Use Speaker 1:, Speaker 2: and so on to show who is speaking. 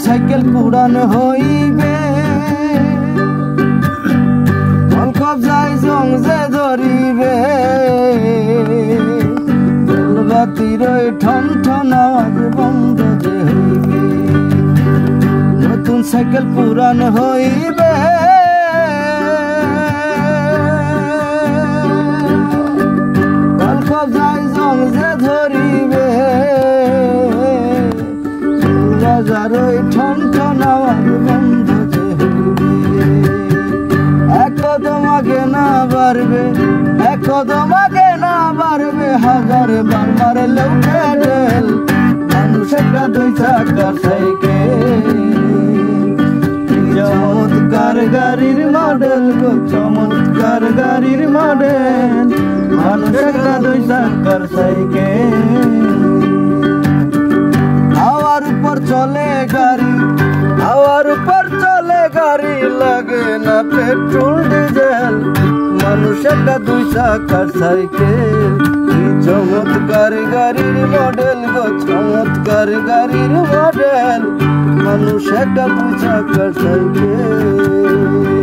Speaker 1: cycle পুরানো হইবে কবজায় জং যে ধরিবে বাতির ঠন ঠন আওয়াজ বন্ধ যে হইবে নতুন সাইকেল পুরানো হইবে কবজায় জং যে ধরিবে বাজার ঠন ঠন আওয়াজ বন্ধ যে হইবে এক কদম আগে না বাড়বে এক কদম আগে না বাড়বে হাজার বার মারলেও পেডেল মানুষ একটা দুই চাকার সাইকেল চমৎকার গাড়ির মডেল গো চমৎকার গাড়ির মডেল মানুষ একটা দুই চাকার সাইকেল হাওয়ার উপর চলে গাড়ি হাওয়ার উপর চলে গাড়ি লাগে না পেট্রোল ডিজেল মানুষ একটা দুই চাকার সাইকেল চমৎকার গাড়ির মডেল গো চমৎকার গাড়ির মডেল মানুষ একটা দুই চাকার সাইকেল